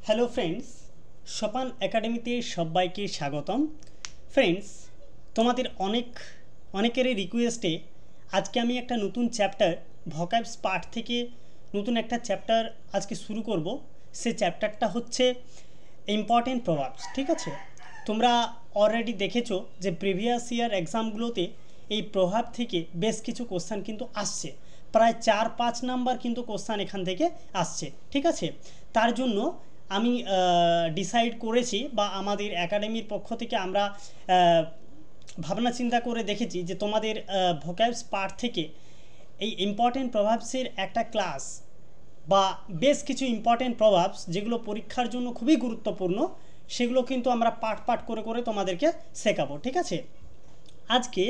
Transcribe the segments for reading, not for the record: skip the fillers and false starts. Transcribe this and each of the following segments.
Hello friends, সোপান একাডেমিতে সবাইকে স্বাগতম। ফ্রেন্ডস, তোমাদের অনেকেরই রিকোয়েস্টে আজকে আমি একটা নতুন চ্যাপ্টার ভোক্যাবস পার্ট থেকে নতুন একটা চ্যাপ্টার আজকে শুরু করব। সে চ্যাপ্টারটা হচ্ছে ইম্পর্টেন্ট প্রভাবস। ঠিক আছে, তোমরা অলরেডি দেখেছো যে প্রিভিয়াস ইয়ার এক্সামগুলোতে এই প্রভাব থেকে বেশ কিছু কোশ্চেন কিন্তু আসছে, প্রায় 4-5 নাম্বার কিন্তু কোশ্চেন এখান থেকে আসছে। ঠিক আছে, তার জন্য আমি ডিসাইড করেছি বা আমাদের একাডেমির পক্ষ থেকে আমরা ভাবনা চিন্তা করে দেখেছি যে তোমাদের ভোক্যাবস পার্ট থেকে এই ইম্পর্টেন্ট প্রভাবসের একটা ক্লাস বা বেশ কিছু ইম্পর্টেন্ট প্রভাবস যেগুলো পরীক্ষার জন্য খুবই গুরুত্বপূর্ণ, সেগুলো কিন্তু আমরা পাঠ করে করে তোমাদেরকে শেখাবো। ঠিক আছে, আজকে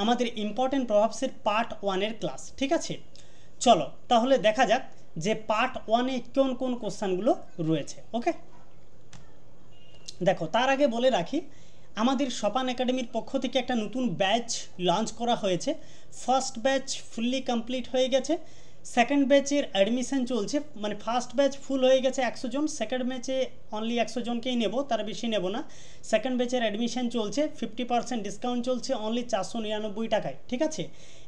আমাদের ইম্পর্টেন্ট প্রভাবসের পার্ট 1-এর ক্লাস। ঠিক আছে, চলো তাহলে দেখা যাক যে পার্ট 1-এ কোন কোন কোশ্চেনগুলো রয়েছে। ওকে, দেখো তার আগে বলে রাখি আমাদের সোপান একাডেমির পক্ষ থেকে একটা নতুন ব্যাচ লঞ্চ করা হয়েছে। ফার্স্ট ব্যাচ ফুললি কমপ্লিট হয়ে গেছে, সেকেন্ড ব্যাচের অ্যাডমিশন চলছে, মানে ফার্স্ট ব্যাচ ফুল হয়ে গেছে 100 জন, সেকেন্ড ব্যাচে অনলি 100 জনকেই নেব, তার বেশি নেব না। সেকেন্ড ব্যাচের অ্যাডমিশন চলছে, 50% ডিসকাউন্ট চলছে অনলি 499 টাকায়। ঠিক আছে,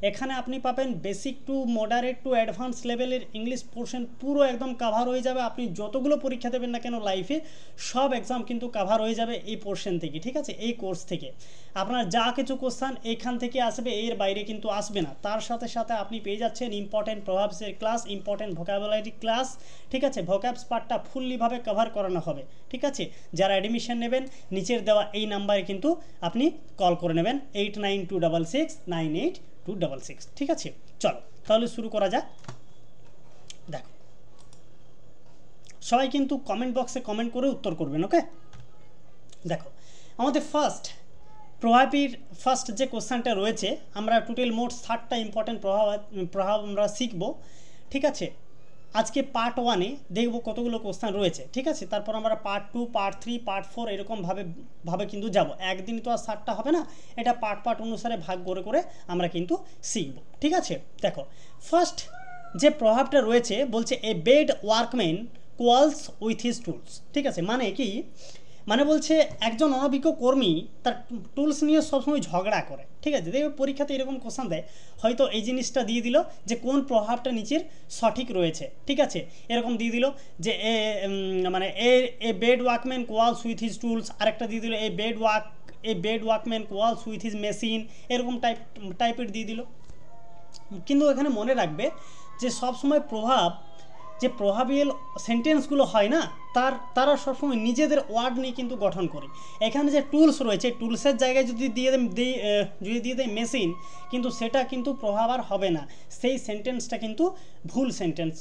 এখানে আপনি পাবেন basic to moderate to advance লেভেলের ইংলিশ পোর্শন পুরো একদম কাভার হয়ে যাবে। আপনি যতগুলো পরীক্ষা দেবেন না কেন লাইফে, সব এক্সাম কিন্তু কাভার হয়ে যাবে এই পোর্শন থেকে। ঠিক আছে, এই কোর্স থেকে আপনার যা কিছু কোশ্চেন এখান থেকে আসবে, এর বাইরে কিন্তু আসবে না। তার সাথে সাথে আপনি পেয়ে যাচ্ছেন ইম্পর্টেন্ট প্রভাবসের ক্লাস, ইম্পর্টেন্ট ভোকাবুলারি ক্লাস। ঠিক আছে, ভোক্যাবস পার্টটা ফুললিভাবে কভার করানো হবে। ঠিক আছে, যারা অ্যাডমিশন নেবেন নিচের দেওয়া এই নাম্বারে কিন্তু আপনি কল করে নেবেন 8926698266। ঠিক আছে, চলো তাহলে শুরু করা যাক। দেখো সবাই কিন্তু কমেন্ট বক্সে কমেন্ট করে উত্তর করবেন। ওকে, দেখো আমাদের প্রভাবের ফার্স্ট যে কোশ্চেনটা রয়েছে, আমরা টোটাল মোট 60টা ইম্পর্টেন্ট প্রভাব আমরা শিখব। ঠিক আছে, আজকে পার্ট 1-এ দেখব কতগুলো কোশ্চেন রয়েছে। ঠিক আছে, তারপর আমরা পার্ট 2, পার্ট 3, পার্ট 4 এরকম ভাবে কিন্তু যাব। একদিন তো আর 60টা হবে না, এটা পার্ট অনুসারে ভাগ করে করে আমরা কিন্তু শিখব। ঠিক আছে, দেখো ফার্স্ট যে প্রভাবটা রয়েছে বলছে a bad workman quarrels with his tools. ঠিক আছে, মানে কি, মানে বলছে একজন অনভিজ্ঞ কর্মী তার টুলস নিয়ে সবসময় ঝগড়া করে। ঠিক আছে, দেখবে পরীক্ষাতে এরকম কোশ্চেন দেয়, হয়তো এই জিনিসটা দিয়ে দিল যে কোন প্রভাবটা নিচের সঠিক রয়েছে। ঠিক আছে, এরকম দিয়ে দিল যে মানে a bad workman quarrels with his tools, আরেকটা দিয়ে দিল a bad workman quarrels with his machine, এরকম টাইপের দিয়ে দিল। কিন্তু এখানে মনে রাখবে যে সবসময় যে প্রভাবিয়াল সেন্টেন্সগুলো হয় না, তারা সবসময় নিজেদের ওয়ার্ড নিয়ে কিন্তু গঠন করে। এখানে যে টুলস রয়েছে, টুলসের জায়গায় যদি দিয়ে দেয় মেশিন, কিন্তু সেটা কিন্তু প্রভাব আর হবে না, সেই সেন্টেন্সটা কিন্তু ভুল সেন্টেন্স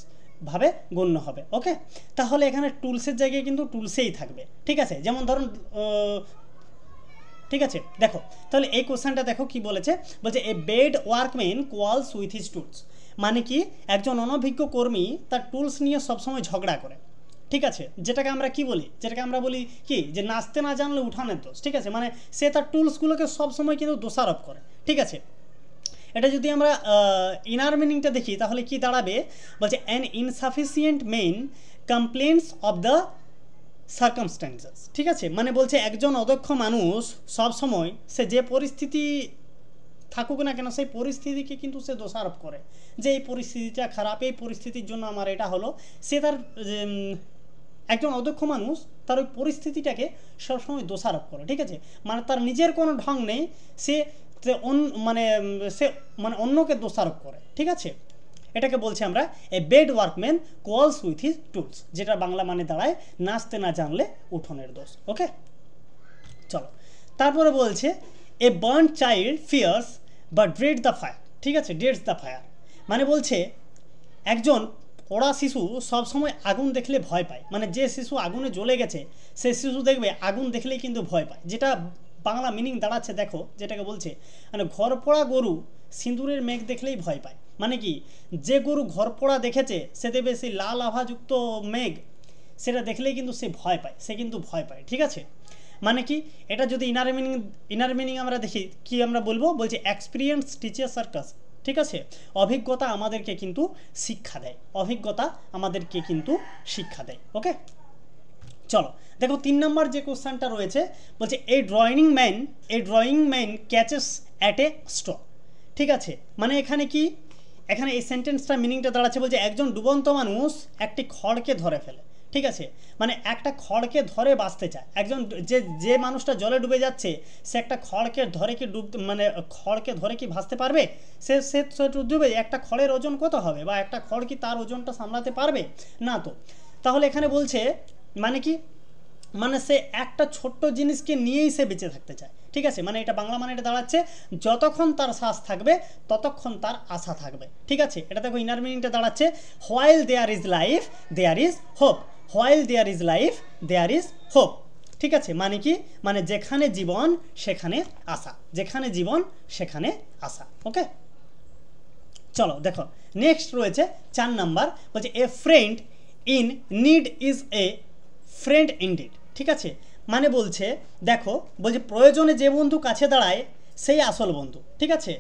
ভাবে গণ্য হবে। ওকে, তাহলে এখানে টুলসের জায়গায় কিন্তু টুলসেই থাকবে। ঠিক আছে, যেমন ধরুন ঠিক আছে, দেখো তাহলে এই কোশ্চেনটা দেখো কি বলেছে, বলছে a bad workman quarrels with his tools, মানে কি একজন অনভিজ্ঞ কর্মী তার টুলস নিয়ে সবসময় ঝগড়া করে। ঠিক আছে, যেটাকে আমরা কি বলি, যেটাকে আমরা বলি কি, যে নাচতে না জানলে উঠানের দোষ। ঠিক আছে, মানে সে তার টুলসগুলোকে সবসময় কিন্তু দোষারোপ করে। ঠিক আছে, এটা যদি আমরা ইনার মিনিংটা দেখি তাহলে কি দাঁড়াবে, বলছে an insufficient men complaints of the circumstances. ঠিক আছে, মানে বলছে একজন অদক্ষ মানুষ সবসময় সে যে পরিস্থিতি থাকুক না কেন সেই পরিস্থিতিকে কিন্তু সে দোষারোপ করে, যে এই পরিস্থিতিটা খারাপ, এই পরিস্থিতির জন্য আমার এটা হলো। সে তার একজন অদক্ষ মানুষ তার ওই পরিস্থিতিটাকে সবসময় দোষারোপ করে। ঠিক আছে, মানে তার নিজের কোনো ঢং নেই, সে অন্যকে দোষারোপ করে। ঠিক আছে, এটাকে বলছি আমরা a bad workman quarrels with his tools, যেটা বাংলা মানে দাঁড়ায় নাচতে না জানলে উঠোনের দোষ। ওকে, চলো তারপরে বলছে a burn child fears but dread the fire. ঠিক আছে, ড্রেডস দ্য ফায়ার মানে বলছে একজন ওরা শিশু সবসময় আগুন দেখলে ভয় পায়, মানে যে শিশু আগুনে জ্বলে গেছে সে শিশু দেখবে আগুন দেখলেই কিন্তু ভয় পায়। যেটা বাংলা মিনিং দাঁড়াচ্ছে দেখো, যেটাকে বলছে মানে ঘর পোড়া গরু সিঁদুরের মেঘ দেখলেই ভয় পায়। মানে কি, যে গরু ঘর পোড়া দেখেছে সে দেখবে সেই লাল আভাযুক্ত মেঘ, সেটা দেখলেই কিন্তু সে ভয় পায়, সে কিন্তু ভয় পায়। ঠিক আছে, মানে কি, এটা যদি ইনার মিনিং আমরা দেখি কি আমরা বলবো, বলছে এক্সপিরিয়েন্স টিচার সার্কাস। ঠিক আছে, অভিজ্ঞতা আমাদেরকে কিন্তু শিক্ষা দেয়, অভিজ্ঞতা আমাদেরকে কিন্তু শিক্ষা দেয়। ওকে, চলো দেখো 3 নম্বর যে কোশ্চেনটা রয়েছে বলছে a drowning man catches at a straw. ঠিক আছে, মানে এখানে কি, এখানে এই সেন্টেন্সটা মিনিংটা দাঁড়াচ্ছে বলছে একজন ডুবন্ত মানুষ একটি খড়কে ধরে ফেলে। ঠিক আছে, মানে একটা খড়কে ধরে বাঁচতে চায়। একজন যে মানুষটা জলে ডুবে যাচ্ছে সে একটা খড়কে ধরে কি মানে খড়কে ধরে কি ভাসতে পারবে? সে সে ডুবে, একটা খড়ের ওজন কত হবে, বা একটা খড় কি তার ওজনটা সামলাতে পারবে না? তো তাহলে এখানে বলছে মানে কি, মানে সে একটা ছোট্ট জিনিসকে নিয়েই সে বেঁচে থাকতে চায়। ঠিক আছে, মানে এটা বাংলা মানে এটা দাঁড়াচ্ছে যতক্ষণ তার শ্বাস থাকবে ততক্ষণ তার আশা থাকবে। ঠিক আছে, এটা দেখো ইনার মিনিংটা দাঁড়াচ্ছে while there is life there is hope, while there is life there is hope. ঠিক আছে, মানে কি, মানে যেখানে জীবন সেখানে আশা, যেখানে জীবন সেখানে আশা। ওকে, চলো দেখো নেক্সট রয়েছে 4 নাম্বার বলছে a friend in need is a friend indeed. ঠিক আছে, মানে বলছে দেখো, বলছে প্রয়োজনে যে বন্ধু কাছে দাঁড়ায় সেই আসল বন্ধু। ঠিক আছে,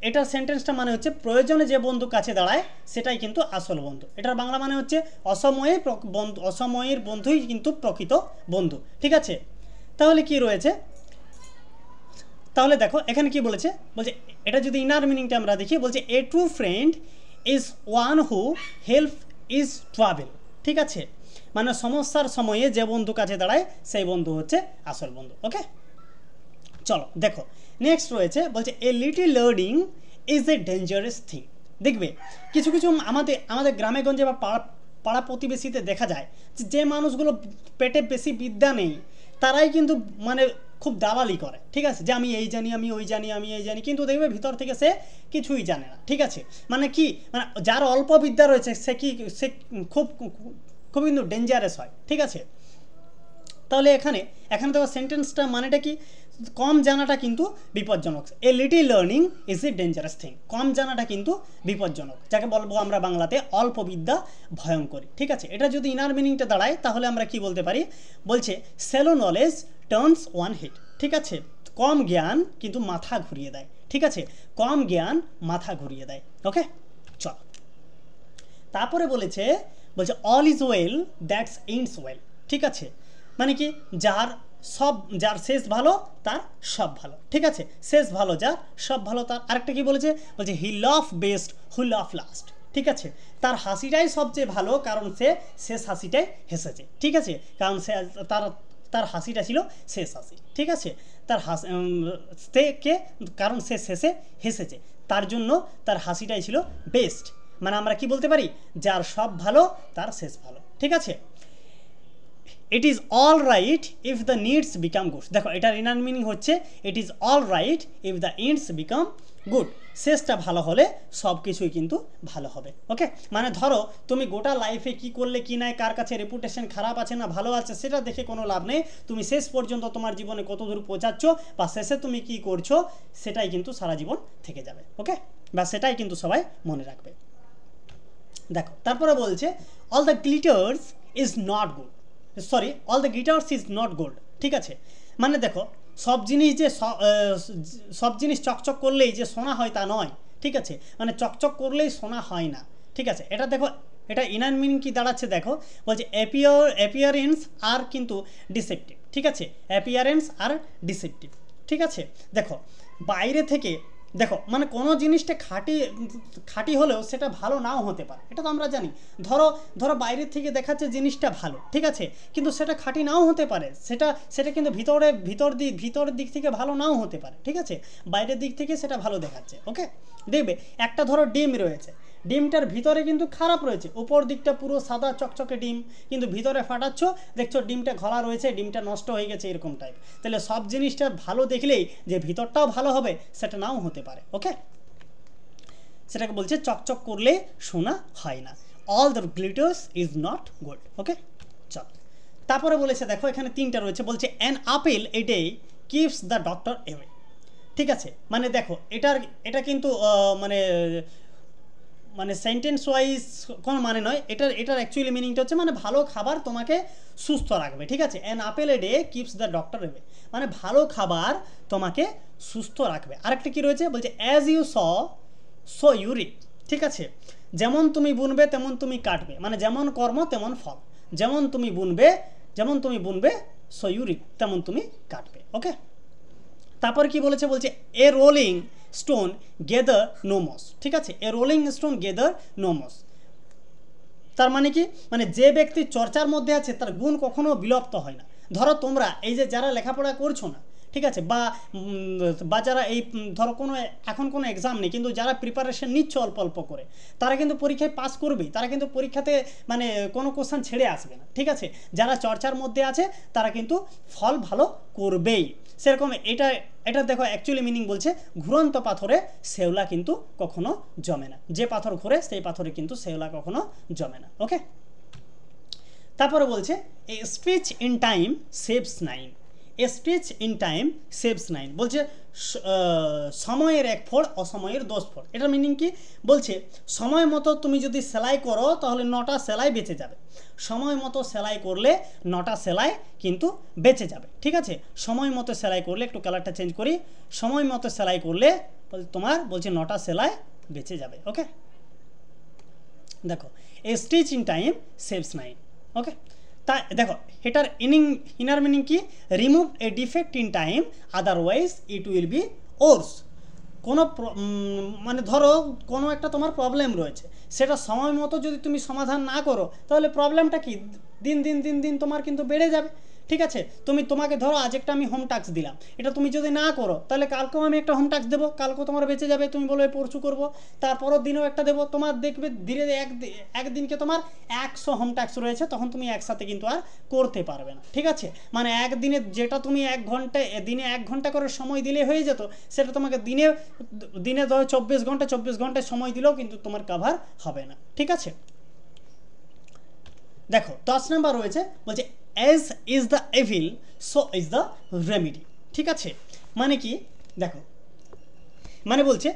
এটার সেন্টেন্সটা মানে হচ্ছে প্রয়োজনে যে বন্ধু কাছে দাঁড়ায় সেটাই কিন্তু আসল বন্ধু। এটার বাংলা মানে হচ্ছে অসময়ের বন্ধুই কিন্তু প্রকৃত বন্ধু। ঠিক আছে, তাহলে কি রয়েছে, তাহলে দেখো এখানে কি বলেছে, বলছে এটা যদি ইনার মিনিংটা আমরা দেখি বলছে a true friend is one who help is travel. ঠিক আছে, মানে সমস্যার সময়ে যে বন্ধু কাছে দাঁড়ায় সেই বন্ধু হচ্ছে আসল বন্ধু। ওকে, চলো দেখো নেক্সট রয়েছে বলছে এ little learning is a dangerous thing. দেখবে কিছু কিছু আমাদের গ্রামে গঞ্জে বা পাড়া প্রতিবেশীতে দেখা যায় যে মানুষগুলো পেটে বেশি বিদ্যা নেই তারাই কিন্তু মানে খুব দালালি করে। ঠিক আছে, যে আমি এই জানি, আমি ওই জানি, আমি এই জানি, কিন্তু দেখবে ভিতর থেকে সে কিছুই জানে না। ঠিক আছে, মানে কি, মানে যার অল্প বিদ্যা রয়েছে সে খুব কিন্তু ডেঞ্জারাস হয়। ঠিক আছে, তাহলে এখানে দেখো সেন্টেন্সটা মানেটা কি, কম জানাটা কিন্তু বিপজ্জনক। A little learning is a dangerous thing, কম জানাটা কিন্তু বিপজ্জনক, যাকে বলবো আমরা বাংলাতে অল্প বিদ্যা ভয়ঙ্করী। ঠিক আছে, এটা যদি ইনার মিনিংটা দাঁড়ায় তাহলে আমরা কি বলতে পারি, বলছে shallow knowledge turns one head. ঠিক আছে, কম জ্ঞান কিন্তু মাথা ঘুরিয়ে দেয়। ঠিক আছে, কম জ্ঞান মাথা ঘুরিয়ে দেয়। ওকে, চল তারপরে বলছে all is well that's ends well. ঠিক আছে, মানে কি, যার শেষ ভালো তার সব ভালো। ঠিক আছে, শেষ ভালো যার সব ভালো তার। আরেকটা কি বলছে হি love best who love last. ঠিক আছে, তার হাসিটাই সবচেয়ে ভালো কারণ সে শেষ হাসিটাই হেসেছে। ঠিক আছে, কারণ সে তার হাসিটা ছিল শেষ হাসি। ঠিক আছে, তার কারণ সে শেষে হেসেছে তার জন্য তার হাসিটাই ছিল বেস্ট। মানে আমরা কি বলতে পারি, যার সব ভালো তার শেষ ভালো। ঠিক আছে, it is all right if the needs become good. দেখো এটার ইনার মিনিং হচ্ছে it is all right if the ends become good, শেষটা ভালো হলে সব কিছুই কিন্তু ভালো হবে। ওকে, মানে ধরো তুমি গোটা লাইফে কি করলে কি নাই, কার কাছে রেপুটেশন খারাপ আছে না ভালো আছে সেটা দেখে কোনো লাভ নেই। তুমি শেষ পর্যন্ত তোমার জীবনে কত দূর পৌঁছাচ্ছ বা শেষে তুমি কি করছো সেটাই কিন্তু সারা জীবন থেকে যাবে। ওকে, বা সেটাই কিন্তু সবাই মনে রাখবে। দেখো তারপরে বলছে all the glitters is not good, sorry all the glitters is not gold. ঠিক আছে, মানে দেখো সব জিনিস চকচক করলেই যে সোনা হয় তা নয়। ঠিক আছে, মানে চকচক করলেই সোনা হয় না। ঠিক আছে, এটা দেখো এটা ইনার মিনিং কি দাঁড়াচ্ছে দেখো, বলছে অ্যাপিয়ারেন্স আর কিন্তু ডিসেপটিভ। ঠিক আছে, অ্যাপিয়ারেন্স আর ডিসেপটিভ। ঠিক আছে, দেখো বাইরে থেকে দেখো মানে কোনো জিনিসটা খাঁটি হলেও সেটা ভালো নাও হতে পারে, এটা তো আমরা জানি। ধরো বাইরের থেকে দেখাচ্ছে জিনিসটা ভালো, ঠিক আছে, কিন্তু সেটা খাঁটি নাও হতে পারে, সেটা কিন্তু ভিতরের দিক থেকে ভালো নাও হতে পারে। ঠিক আছে, বাইরের দিক থেকে সেটা ভালো দেখাচ্ছে। ওকে, দেখবে একটা ধরো ডিম রয়েছে, ডিমটার ভিতরে কিন্তু খারাপ রয়েছে, উপর দিকটা পুরো সাদা চকচকে ডিম, কিন্তু ভিতরে ফাটাচ্ছ দেখছো ডিমটা ঘোলা রয়েছে, ডিমটা নষ্ট হয়ে গেছে, এরকম টাইপ। তাহলে সব জিনিসটা ভালো দেখলেই যে ভিতরটাও ভালো হবে সেটা নাও হতে পারে। ওকে, সেটাকে বলছে চকচক করলে সোনা হয় না, all the glitters is not gold. Okay, চল তারপরে বলেছে দেখো এখানে 3টা রয়েছে, বলছে an apple a day keeps the doctor away. ঠিক আছে, মানে দেখো এটা কিন্তু মানে সেন্টেন্স ওয়াইজ কোনো মানে নয়, এটার অ্যাকচুয়ালি মিনিংটা হচ্ছে মানে ভালো খাবার তোমাকে সুস্থ রাখবে। ঠিক আছে, an apple a day keeps the doctor away, মানে ভালো খাবার তোমাকে সুস্থ রাখবে। আরেকটা কি রয়েছে, বলছে as you sow you reap. ঠিক আছে, যেমন তুমি বুনবে তেমন তুমি কাটবে, মানে যেমন কর্ম তেমন ফল, যেমন তুমি বুনবে যেমন তুমি বুনবে সো ইউ রিপ, তেমন তুমি কাটবে। ওকে, তারপর কি বলেছে, বলছে a rolling stone gather no moss. ঠিক আছে, a rolling stone gather no moss, তার মানে কি, মানে যে ব্যক্তি চর্চার মধ্যে আছে তার গুণ কখনো বিলুপ্ত হয় না। ধরো তোমরা এই যে যারা লেখাপড়া করছো না, ঠিক আছে, বা যারা এই ধরো কোনো এখন কোনো এক্সাম নেই, কিন্তু যারা প্রিপারেশন নিচ্ছ অল্প অল্প করে, তারা কিন্তু পরীক্ষায় পাস করবেই, তারা কিন্তু পরীক্ষাতে মানে কোনো কোশ্চেন ছেড়ে আসবে না। ঠিক আছে, যারা চর্চার মধ্যে আছে তারা কিন্তু ফল ভালো করবেই। সেরকম এটা দেখো অ্যাকচুয়ালি মিনিং বলছে ঘুরন্ত পাথরে শেওলা কিন্তু কখনো জমে না, যে পাথর ঘুরে সেই পাথরে কিন্তু শেওলা কখনো জমে না। ওকে, তারপরে বলছে a speech in time saves nine, a speech in time saves nine, বলছে সময়ের 1 ফোঁড় অসময়ের 10 ফোঁড়। এটার মিনিং কি, বলছে সময় মতো তুমি যদি সেলাই করো তাহলে 9টা সেলাই বেঁচে যাবে, সময় মতো সেলাই করলে 9টা সেলাই কিন্তু বেঁচে যাবে। ঠিক আছে, সময় মতো সেলাই করলে, একটু কালারটা চেঞ্জ করি, সময় মতো সেলাই করলে তোমার বলছে 9টা সেলাই বেঁচে যাবে। ওকে, দেখো a stitch in time saves nine. Okay, তা দেখো এটার ইনার মিনিং কি, remove a defect in time otherwise it will be worse. কোনো মানে ধরো কোনো একটা তোমার প্রবলেম রয়েছে, সেটা সময় মতো যদি তুমি সমাধান না করো তাহলে প্রবলেমটা কি দিন দিন দিন দিন তোমার কিন্তু বেড়ে যাবে। ঠিক আছে, তোমাকে ধরো আজ একটা আমি হোম টাস্ক দিলাম, এটা তুমি যদি না করো তাহলে কালকেও আমি একটা হোম টাস্ক দেবো, কালকেও তোমার বেঁচে যাবে, তুমি বলবে পরশু করবো, তারপরের দিনেও একটা দেবো, তোমার দেখবে ধীরে ধীরে একদিনকে তোমার 100 হোম টাস্ক রয়েছে, তখন তুমি একসাথে কিন্তু আর করতে পারবে না। ঠিক আছে, মানে একদিনে যেটা তুমি 1 ঘন্টায় দিনে 1 ঘন্টা করে সময় দিলে হয়ে যেত, সেটা তোমাকে দিনে ধরো 24 ঘন্টায় সময় দিলেও কিন্তু তোমার কভার হবে না। ঠিক আছে, দেখো 10 নাম্বার রয়েছে, বলছে as is the evil so is the remedy। ঠিক আছে, মানে কি, দেখো মানে বলছে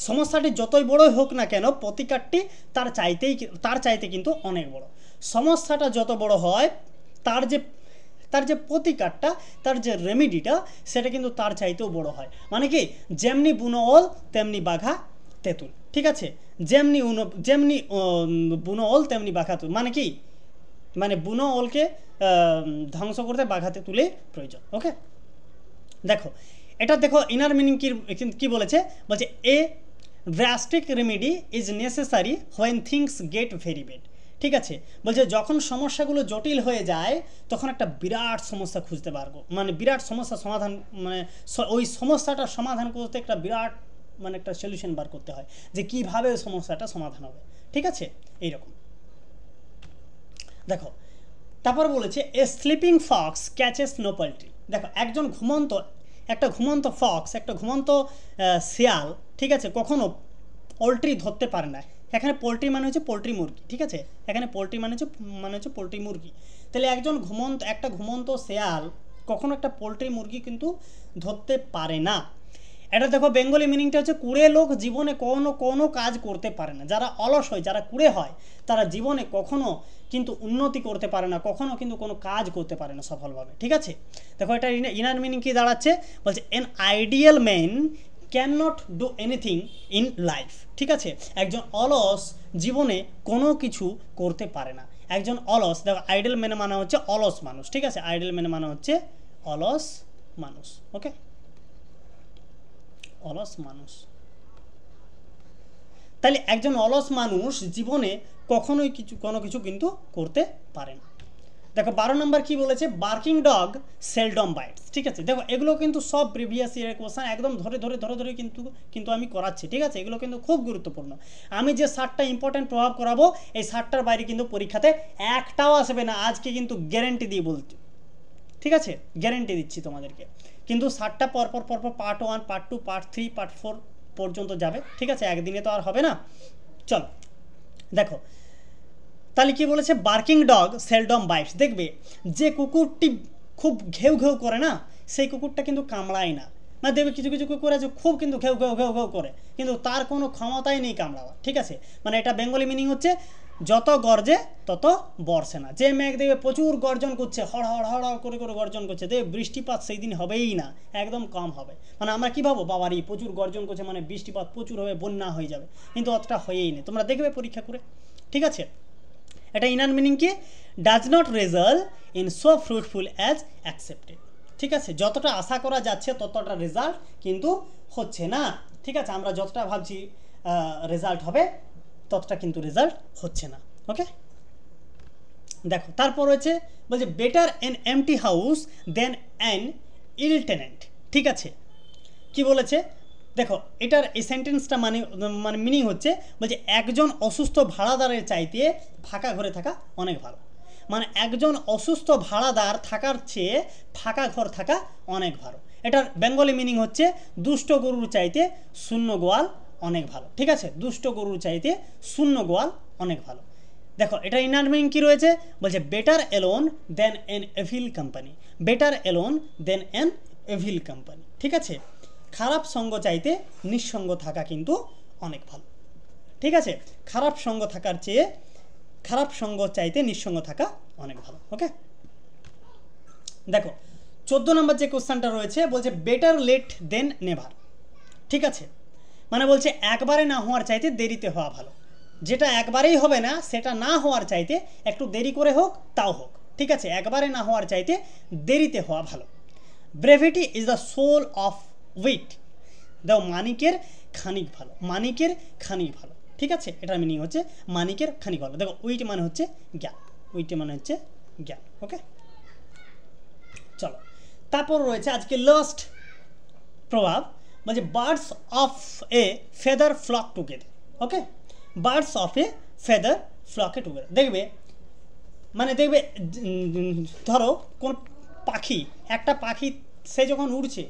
সমস্যাটি যতই বড়ই হোক না কেন প্রতিকারটি তার চাইতে কিন্তু অনেক বড়। সমস্যাটা যত বড় হয় তার যে প্রতিকারটা, তার যে রেমিডিটা, সেটা কিন্তু তার চাইতেও বড় হয়। মানে কি, যেমনি বুনো ওল তেমনি বাঘা তেঁতুল। ঠিক আছে, যেমনি বুনো ওল তেমনি বাঘা তেঁতুল, মানে কি, মানে বুনো ওলকে ধ্বংস করতে বাঘা তেঁতুলের প্রয়োজন। ওকে, দেখো এটা দেখো ইনার মিনিং কি বলেছে, বলছে a drastic remedy is necessary when things get very bad. ঠিক আছে, বলছে যখন সমস্যাগুলো জটিল হয়ে যায় তখন একটা বিরাট সমস্যা খুঁজতে পারবো, মানে বিরাট সমস্যা সমাধান, মানে ওই সমস্যাটার সমাধান করতে একটা বিরাট মানে একটা সলিউশন বার করতে হয়, যে কিভাবে ওই সমস্যাটা সমাধান হবে। ঠিক আছে, এইরকম। দেখো তারপর বলেছে a sleeping fox catches no poultry. দেখো একটা ঘুমন্ত ফক্স, একটা ঘুমন্ত শিয়াল, ঠিক আছে, কখনো পোল্ট্রি ধরতে পারে না। এখানে পোল্ট্রি মানে হচ্ছে পোল্ট্রি মুরগি। ঠিক আছে, এখানে পোল্ট্রি মানে হচ্ছে পোল্ট্রি মুরগি। তাহলে একটা ঘুমন্ত শিয়াল কখনো একটা পোল্ট্রি মুরগি কিন্তু ধরতে পারে না। এটা দেখো বেঙ্গলি মিনিংটা হচ্ছে কুড়ে লোক জীবনে কোনো কাজ করতে পারে না। যারা অলস হয়, যারা কুড়ে হয়, তারা জীবনে কখনো কিন্তু উন্নতি করতে পারে না, কখনো কিন্তু কোনো কাজ করতে পারে না সফলভাবে। ঠিক আছে, দেখো এটা ইনার মিনিং কি দাঁড়াচ্ছে, বলছে N ideal man can not do anything in life. ঠিক আছে, একজন অলস জীবনে কোনো কিছু করতে পারে না। একজন অলস, দেখো আইডিয়াল ম্যান মানে হচ্ছে অলস মানুষ। ঠিক আছে, আইডিয়াল ম্যান মানে হচ্ছে অলস মানুষ। ওকে, অলস মানুষ। তাহলে একজন অলস মানুষ জীবনে কখনোই কোনো কিছু কিন্তু করতে পারে না। দেখো 12 নম্বর কি বলেছে, বার্কিং ডগ সেলডম বাইটস। ঠিক আছে, দেখো এগুলো কিন্তু সব প্রিভিয়াস ইয়ারের কোশ্চেন, একদম ধরে কিন্তু আমি করাচ্ছি। ঠিক আছে, এগুলো কিন্তু খুব গুরুত্বপূর্ণ। আমি যে 7টা ইম্পর্টেন্ট প্রভাব করাবো, এই 7টার বাইরে কিন্তু পরীক্ষাতে একটাও আসবে না, আজকে কিন্তু গ্যারেন্টি দিয়ে বলছি। ঠিক আছে, গ্যারেন্টি দিচ্ছি তোমাদেরকে। কিন্তু 7টা পরপর পার্ট 1, পার্ট 2, পার্ট 3, পার্ট 4 পর্যন্ত যাবে। ঠিক আছে, একদিনে তো আর হবে না। চলো দেখো তাহলে কি বলেছে, বার্কিং ডগ সেলডম বাইটস। দেখবে যে কুকুরটি খুব ঘেউ ঘেউ করে না, সেই কুকুরটা কিন্তু কামড়ায় না। মানে দেখবে কিছু কিছু কুকুর আছে খুব কিন্তু ঘেউ ঘেউ ঘেউ ঘেউ করে, কিন্তু তার কোনো ক্ষমতাই নেই কামড়াওয়া। ঠিক আছে, মানে এটা বেঙ্গলি মিনিং হচ্ছে যত গর্জে তত বর্ষে না। যে মেঘ দেখবে প্রচুর গর্জন করছে, হড় হড় হড় করে গর্জন করছে, দেখবে বৃষ্টিপাত সেই দিন হবেই না, একদম কম হবে। মানে আমরা কী ভাবো, বাবারই প্রচুর গর্জন করছে মানে বৃষ্টিপাত প্রচুর হবে, বন্যা হয়ে যাবে, কিন্তু অতটা হয়েই নেই। তোমরা দেখবে পরীক্ষা করে। ঠিক আছে, এটা ইনার মিনিং কি, does not result in so fruitful as accepted. ঠিক আছে, যতটা আশা করা যাচ্ছে ততটা রেজাল্ট কিন্তু হচ্ছে না। ঠিক আছে, আমরা যতটা ভাবছি রেজাল্ট হবে ততটা কিন্তু রেজাল্ট হচ্ছে না। ওকে, দেখো তারপর রয়েছে বলছে better an empty house than an ill tenant. ঠিক আছে, কি বলেছে দেখো, এটার এই সেন্টেন্সটা মানে মিনিং হচ্ছে, বলছে একজন অসুস্থ ভাড়াদারের চাইতে ফাঁকা ঘরে থাকা অনেক ভালো। মানে একজন অসুস্থ ভাড়াদার থাকার চেয়ে ফাঁকা ঘর থাকা অনেক ভালো। এটার বেঙ্গলি মিনিং হচ্ছে দুষ্ট গরুর চাইতে শূন্য গোয়াল অনেক ভালো। ঠিক আছে, দুষ্ট গরুর চাইতে শূন্য গোয়াল অনেক ভালো। দেখো এটা ইনার মিনিং কী রয়েছে, বলছে better alone than an evil company. Better alone than an evil company. ঠিক আছে, খারাপ সঙ্গ চাইতে নিঃসঙ্গ থাকা কিন্তু অনেক ভালো। ঠিক আছে, খারাপ সঙ্গ থাকার চেয়ে খারাপ সঙ্গ চাইতে নিঃসঙ্গ থাকা অনেক ভালো। ওকে, দেখো 14 নম্বর যে কোশ্চেনটা রয়েছে বলছে বেটার লেট দেন নেভার। ঠিক আছে, মানে বলছে একবারে না হওয়ার চাইতে দেরিতে হওয়া ভালো। যেটা একবারেই হবে না সেটা না হওয়ার চাইতে একটু দেরি করে হোক তাও হোক। ঠিক আছে, একবারে না হওয়ার চাইতে দেরিতে হওয়া ভালো। Brevity is the soul of wit. দেখো মানিকের খানিক ভালো, মানিকের খানিক ভালো। ঠিক আছে, এটার মিনিং হচ্ছে মানিকের খানিক ভালো। দেখো উইট মানে হচ্ছে জ্ঞান, উইট মানে হচ্ছে জ্ঞান। ওকে, চলো তারপর রয়েছে আজকে লাস্ট প্রভাব, বলছে birds of a feather flock together. Okay, birds of a feather ফ্লকে টুগেদার। দেখবে মানে দেখবে ধরো কোন পাখি, একটা পাখি সে যখন উড়ছে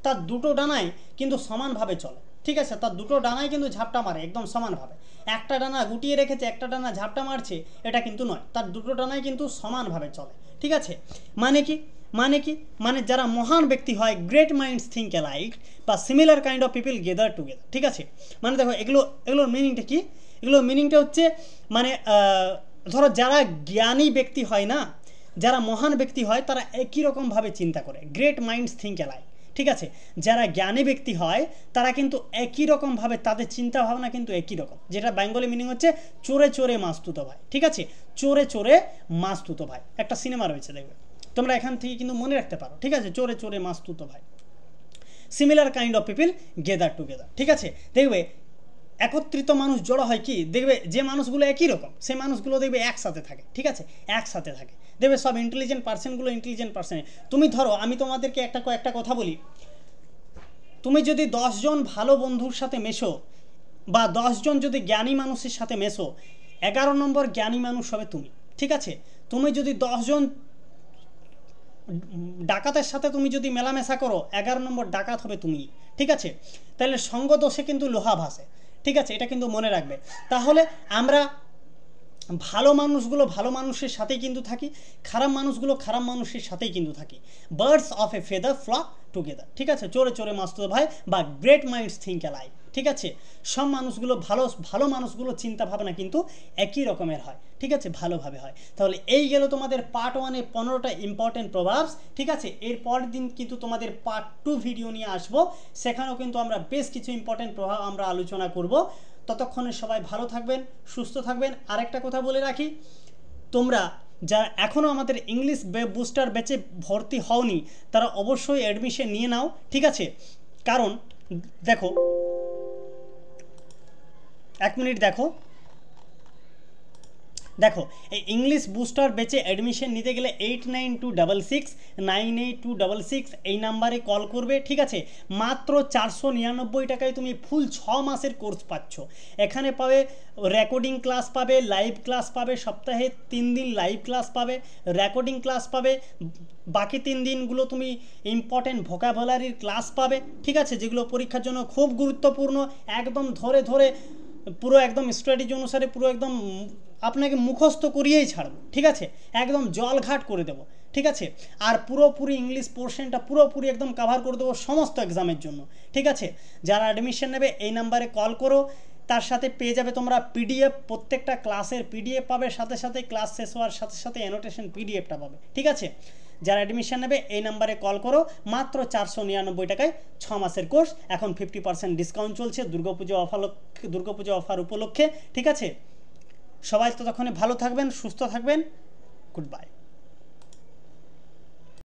তার দুটো ডানায় কিন্তু সমানভাবে চলে। ঠিক আছে, তার দুটো ডানায় কিন্তু ঝাপটা মারে একদম সমানভাবে। একটা ডানা গুটিয়ে রেখেছে, একটা ডানা ঝাপটা মারছে, এটা কিন্তু নয়, তার দুটো ডানায় কিন্তু সমানভাবে চলে। ঠিক আছে, মানে কি মানে কি মানে যারা মহান ব্যক্তি হয়, গ্রেট মাইন্ডস থিঙ্ক অ্যালাইক বা similar kind of people gather together. ঠিক আছে, মানে দেখো এগুলোর মিনিংটা কি, এগুলোর মিনিংটা হচ্ছে মানে ধরো যারা জ্ঞানী ব্যক্তি হয় না, যারা মহান ব্যক্তি হয় তারা একই রকমভাবে চিন্তা করে, গ্রেট মাইন্ডস থিঙ্ক অ্যালাইক। ঠিক আছে, যারা জ্ঞানী ব্যক্তি হয় তারা কিন্তু একই রকমভাবে, তাদের চিন্তা ভাবনা কিন্তু একই রকম। যেটা বেঙ্গলি মিনিং হচ্ছে চোরে চোরে মাছ তুতো ভাই। ঠিক আছে, চোরে চোরে মাছ তুতো ভাই, একটা সিনেমা রয়েছে দেখবে, তোমরা এখান থেকে কিন্তু মনে রাখতে পারো। ঠিক আছে, চোরে চোরে মাছ তুতো ভাই, similar kind of people gather together. ঠিক আছে, দেখবে একত্রিত মানুষ জড়ো হয় কি, দেখবে যে মানুষগুলো একই রকম সেই মানুষগুলো দেখবে একসাথে থাকে। ঠিক আছে, একসাথে থাকে, দেখবে সব ইন্টেলিজেন্ট পার্সনগুলো ইন্টেলিজেন্ট পার্সন। তুমি ধরো আমি তোমাদেরকে একটা কথা বলি, তুমি যদি 10 জন ভালো বন্ধুর সাথে মেশো বা 10 জন যদি জ্ঞানী মানুষের সাথে মেশো, 11 নম্বর জ্ঞানী মানুষ হবে তুমি। ঠিক আছে, তুমি যদি 10 জন ডাকাতের সাথে তুমি যদি মেলামেশা করো, 11 নম্বর ডাকাত হবে তুমি। ঠিক আছে, তাহলে সঙ্গ দোষে কিন্তু লোহা ভাসে। ঠিক আছে, এটা কিন্তু মনে রাখবে। তাহলে আমরা ভালো মানুষগুলো ভালো মানুষের সাথেই কিন্তু থাকি, খারাপ মানুষগুলো খারাপ মানুষের সাথেই কিন্তু থাকি। Birds of a feather flock together. ঠিক আছে, চোরে চোরে মাছ তুতো ভাই বা গ্রেট মাইন্ডস থিঙ্ক অ্যালাইক। ঠিক আছে, সব মানুষগুলো ভালো মানুষগুলো চিন্তা ভাবনা কিন্তু একই রকমের হয়। ঠিক আছে, ভালোভাবে হয়। তাহলে এই গেল তোমাদের পার্ট 1-এ 15টা ইম্পর্টেন্ট প্রভাবস। ঠিক আছে, এর পরের দিন কিন্তু তোমাদের পার্ট 2 ভিডিও নিয়ে আসবো, সেখানেও কিন্তু আমরা বেশ কিছু ইম্পর্টেন্ট প্রভাব আমরা আলোচনা করব। ততক্ষণে সবাই ভালো থাকবেন, সুস্থ থাকবেন। আরেকটা কথা বলে রাখি, তোমরা যারা এখনও আমাদের ইংলিশ বুস্টার ব্যাচে ভর্তি হওনি তারা অবশ্যই অ্যাডমিশন নিয়ে নাও। ঠিক আছে, কারণ দেখো 1 মিনিট দেখো এই ইংলিশ বুস্টার ব্যাচে অ্যাডমিশন নিতে গেলে 8926698266 এই নাম্বারে কল করবে। ঠিক আছে, মাত্র 499 টাকায় তুমি ফুল 6 মাসের কোর্স পাচ্ছ। এখানে পাবে রেকর্ডিং ক্লাস পাবে, লাইভ ক্লাস পাবে, সপ্তাহে 3 দিন লাইভ ক্লাস পাবে, রেকর্ডিং ক্লাস পাবে, বাকি 3 দিনগুলো তুমি ইম্পর্টেন্ট ভোকাবুলারির ক্লাস পাবে। ঠিক আছে, যেগুলো পরীক্ষার জন্য খুব গুরুত্বপূর্ণ, একদম ধরে ধরে পুরো একদম স্ট্র্যাটেজি অনুসারে পুরো একদম আপনাকে মুখস্থ করিয়েই ছাড়বো। ঠিক আছে, একদম জলঘাট করে দেবো। ঠিক আছে, আর পুরোপুরি ইংলিশ পোর্শনটা পুরোপুরি একদম কভার করে দেবো সমস্ত এক্সামের জন্য। ঠিক আছে, যারা অ্যাডমিশন নেবে এই নাম্বারে কল করো, তার সাথে পেয়ে যাবে তোমরা পিডিএফ, প্রত্যেকটা ক্লাসের পিডিএফ পাবে, সাথে সাথে ক্লাস শেষ হওয়ার সাথে সাথে অ্যানোটেশন পিডিএফটা পাবে। ঠিক আছে, যারা অ্যাডমিশন নেবে এই নাম্বারে কল করো, মাত্র 499 টাকায় 6 মাসের কোর্স। এখন 50% ডিসকাউন্ট চলছে দুর্গাপুজো অফার উপলক্ষে। ঠিক আছে, সবাই ততক্ষণে ভালো থাকবেন, সুস্থ থাকবেন। Good bye.